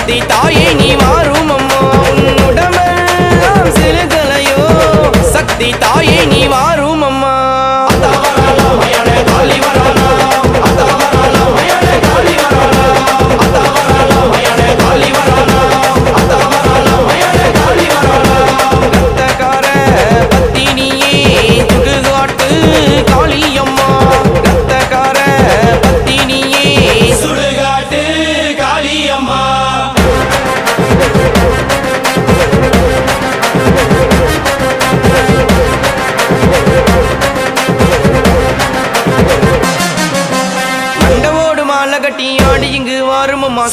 சக்தி தாயே நீ வாரும் அம்மா உன்னுடமெல்லாம் சிறுகலையோ சக்தி தாயே நீ வாரும் அம்மா கட்டி ஆடி இங்கு வாரும் அம்மா